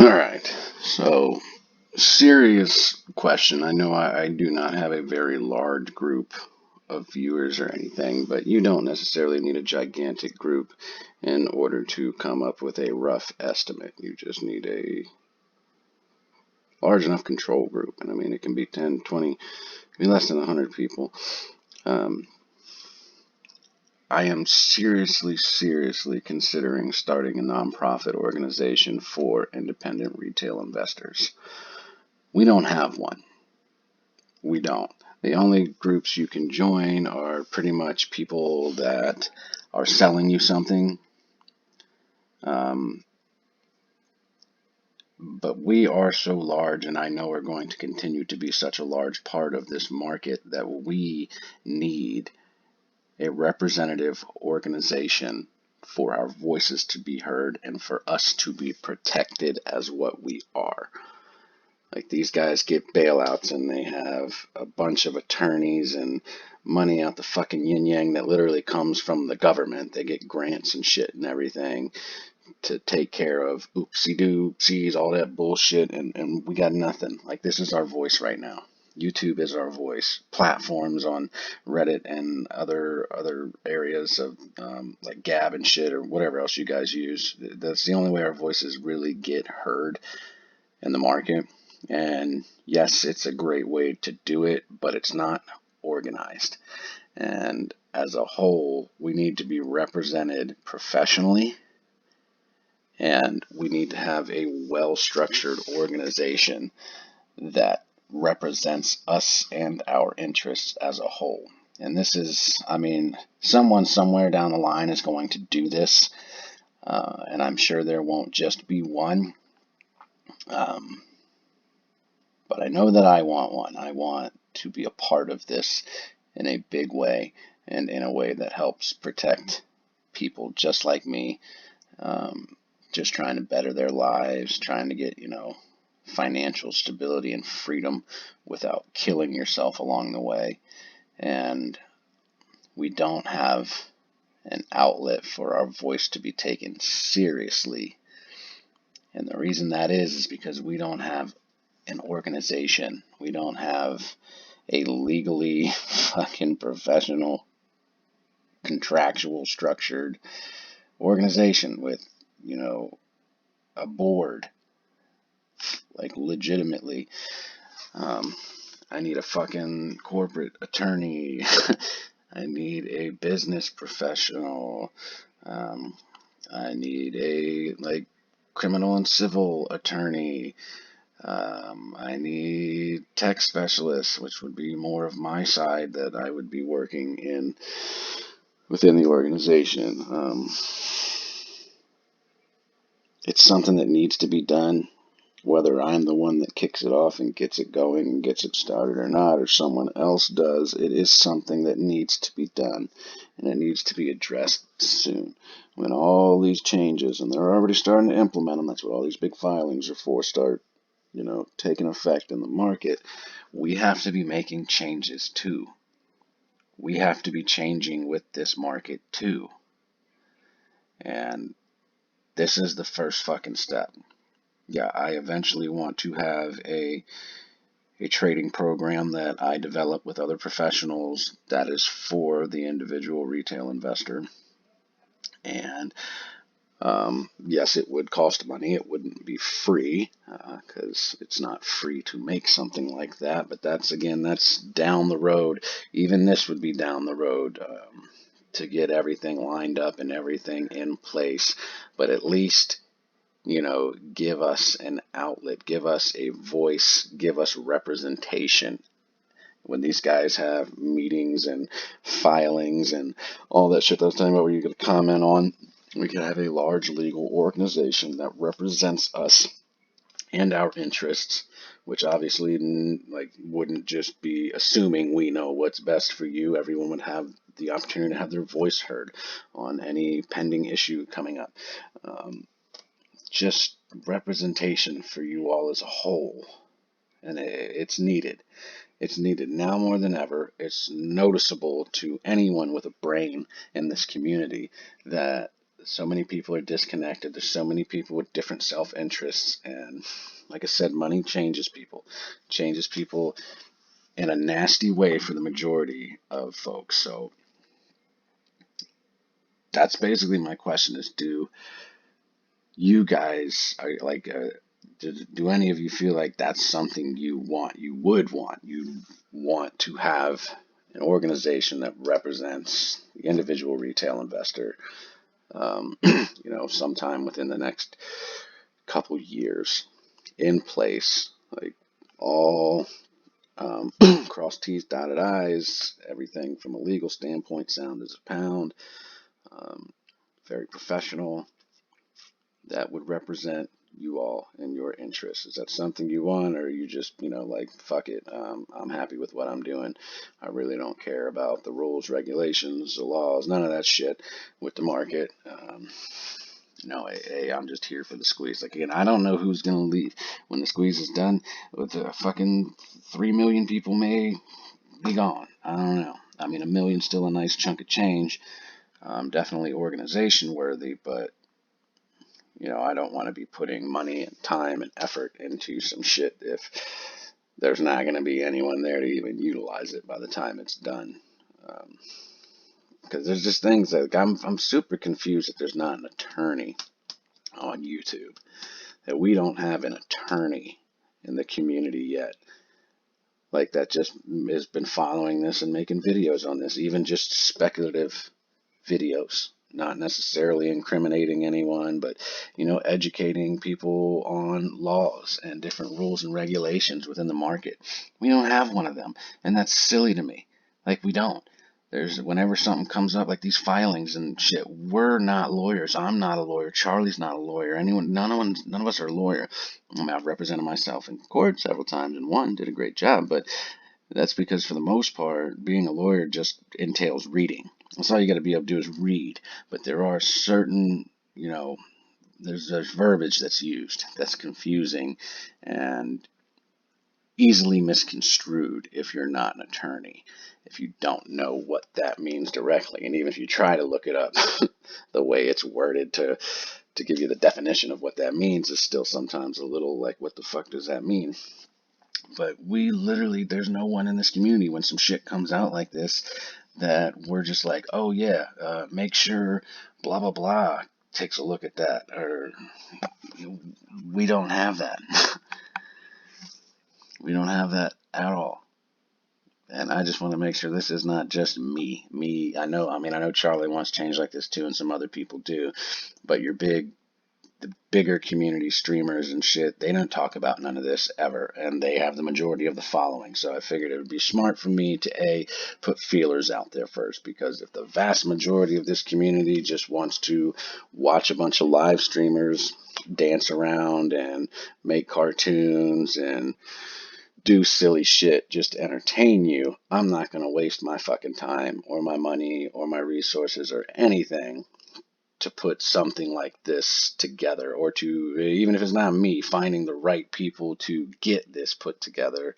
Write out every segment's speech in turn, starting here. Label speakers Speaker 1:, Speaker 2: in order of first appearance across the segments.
Speaker 1: right. So, serious question. I know I do not have a very large group of viewers or anything, but you don't necessarily need a gigantic group in order to come up with a rough estimate. You just need a large enough control group. And I mean, it can be 10, 20, it can be less than 100 people. Um, I am seriously considering starting a nonprofit organization for independent retail investors. We don't have one. We don't. The only groups you can join are pretty much people that are selling you something. Um, but we are so large, and I know we're going to continue to be such a large part of this market that we need a representative organization for our voices to be heard and for us to be protected as what we are. Like these guys get bailouts and they have a bunch of attorneys and money out the fucking yin yang that literally comes from the government. They get grants and shit and everything to take care of oopsie doopsies, all that bullshit, and we got nothing. Like this is our voice right now. YouTube is our voice. Platforms on Reddit and other areas of like Gab and shit or whatever else you guys use. That's the only way our voices really get heard in the market. And yes, it's a great way to do it, but it's not organized. And as a whole, we need to be represented professionally, and we need to have a well structured organization that represents us and our interests as a whole. And this is, I mean, someone somewhere down the line is going to do this, and I'm sure there won't just be one. Um, but I know that I want one. I want to be a part of this in a big way and in a way that helps protect people just like me, um, just trying to better their lives, trying to get, financial stability and freedom without killing yourself along the way. And we don't have an outlet for our voice to be taken seriously. And the reason that is because we don't have an organization. We don't have a legally fucking professional, contractual, structured organization with, a board, like legitimately. Um, I need a fucking corporate attorney. I need a business professional. Um, I need a criminal and civil attorney. I need tech specialists, which would be more of my side that I would be working in within the organization. It's something that needs to be done, whether I'm the one that kicks it off and gets it going and gets it started or not, or someone else does. It is something that needs to be done, and it needs to be addressed soon. When all these changes, and they're already starting to implement them, that's what all these big filings are for, start taking effect in the market, we have to be making changes too. We have to be changing with this market too. And this is the first fucking step. Yeah, I eventually want to have a trading program that I develop with other professionals that is for the individual retail investor. And yes, it would cost money. It wouldn't be free because it's not free to make something like that. But that's down the road. Even this would be down the road to get everything lined up and everything in place. But at least, give us an outlet, give us a voice, give us representation. When these guys have meetings and filings and all that shit that I was talking about where you could comment on, we could have a large legal organization that represents us and our interests, which obviously wouldn't just be assuming we know what's best for you. Everyone would have the opportunity to have their voice heard on any pending issue coming up. Just representation for you all as a whole, and it's needed. It's needed now more than ever. It's noticeable to anyone with a brain in this community that So many people are disconnected. There's so many people with different self-interests, and like I said, money changes people in a nasty way for the majority of folks. So that's basically my question: is do you guys are like do any of you feel like that's something you want, you want to have an organization that represents the individual retail investor, sometime within the next couple years in place, like all cross T's, dotted I's, everything from a legal standpoint, sound as a pound, um, very professional, that would represent you all and your interests. Is that something you want, or are you just, like, fuck it, I'm happy with what I'm doing. I really don't care about the rules, regulations, the laws, none of that shit with the market. Hey, I'm just here for the squeeze. Like, again, I don't know who's going to leave when the squeeze is done. With the fucking 3 million people may be gone. I don't know. I mean, a million's still a nice chunk of change. Definitely organization worthy, but I don't want to be putting money and time and effort into some shit if there's not going to be anyone there to even utilize it by the time it's done. Because there's just things that I'm super confused that there's not an attorney on YouTube, that we don't have an attorney in the community yet, like, that just has been following this and making videos on this, even just speculative videos, not necessarily incriminating anyone, but educating people on laws and different rules and regulations within the market. We don't have one of them, and that's silly to me. Like, we don't. There's, whenever something comes up like these filings and shit, we're not lawyers. I'm not a lawyer. Charlie's not a lawyer. None of us are a lawyer. I've represented myself in court several times and did a great job, but that's because, for the most part, being a lawyer just entails reading. That's all you got to be able to do is read. But there are certain, there's verbiage that's used that's confusing and easily misconstrued if you're not an attorney, if you don't know what that means directly. And even if you try to look it up, the way it's worded to give you the definition of what that means is still sometimes a little like, what the fuck does that mean? But we literally, there's no one in this community when some shit comes out like this that we're just like, oh yeah, make sure blah blah blah takes a look at that. Or we don't have that. We don't have that at all. And I just want to make sure this is not just me. I know Charlie wants change like this too, and some other people do, but the bigger community streamers and shit, they don't talk about none of this ever, and they have the majority of the following. So I figured it would be smart for me to put feelers out there first, because if the vast majority of this community just wants to watch a bunch of live streamers dance around and make cartoons and do silly shit just to entertain you, I'm not going to waste my fucking time or my money or my resources or anything to put something like this together, or to, even if it's not me, finding the right people to get this put together,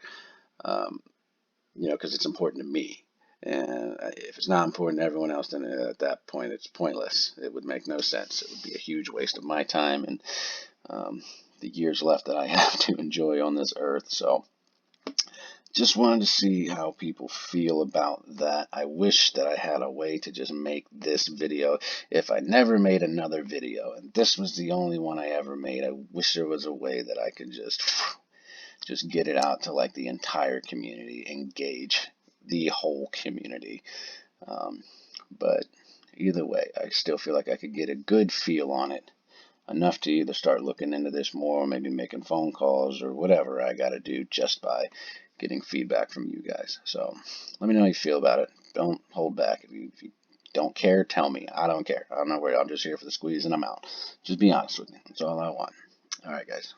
Speaker 1: because it's important to me. And if it's not important to everyone else, then at that point it's pointless. It would make no sense. It would be a huge waste of my time and the years left that I have to enjoy on this earth. So just wanted to see how people feel about that. I wish that I had a way to just make this video. If I never made another video, and this was the only one I ever made, I wish there was a way that I could just get it out to, like, the entire community, engage the whole community. But either way, I still feel like I could get a good feel on it, enough to either start looking into this more, maybe making phone calls or whatever I got to do, just by getting feedback from you guys. So let me know how you feel about it. Don't hold back. If you don't care, tell me. I don't care. I'm not worried. I'm just here for the squeeze and I'm out. Just be honest with me. That's all I want. All right, guys.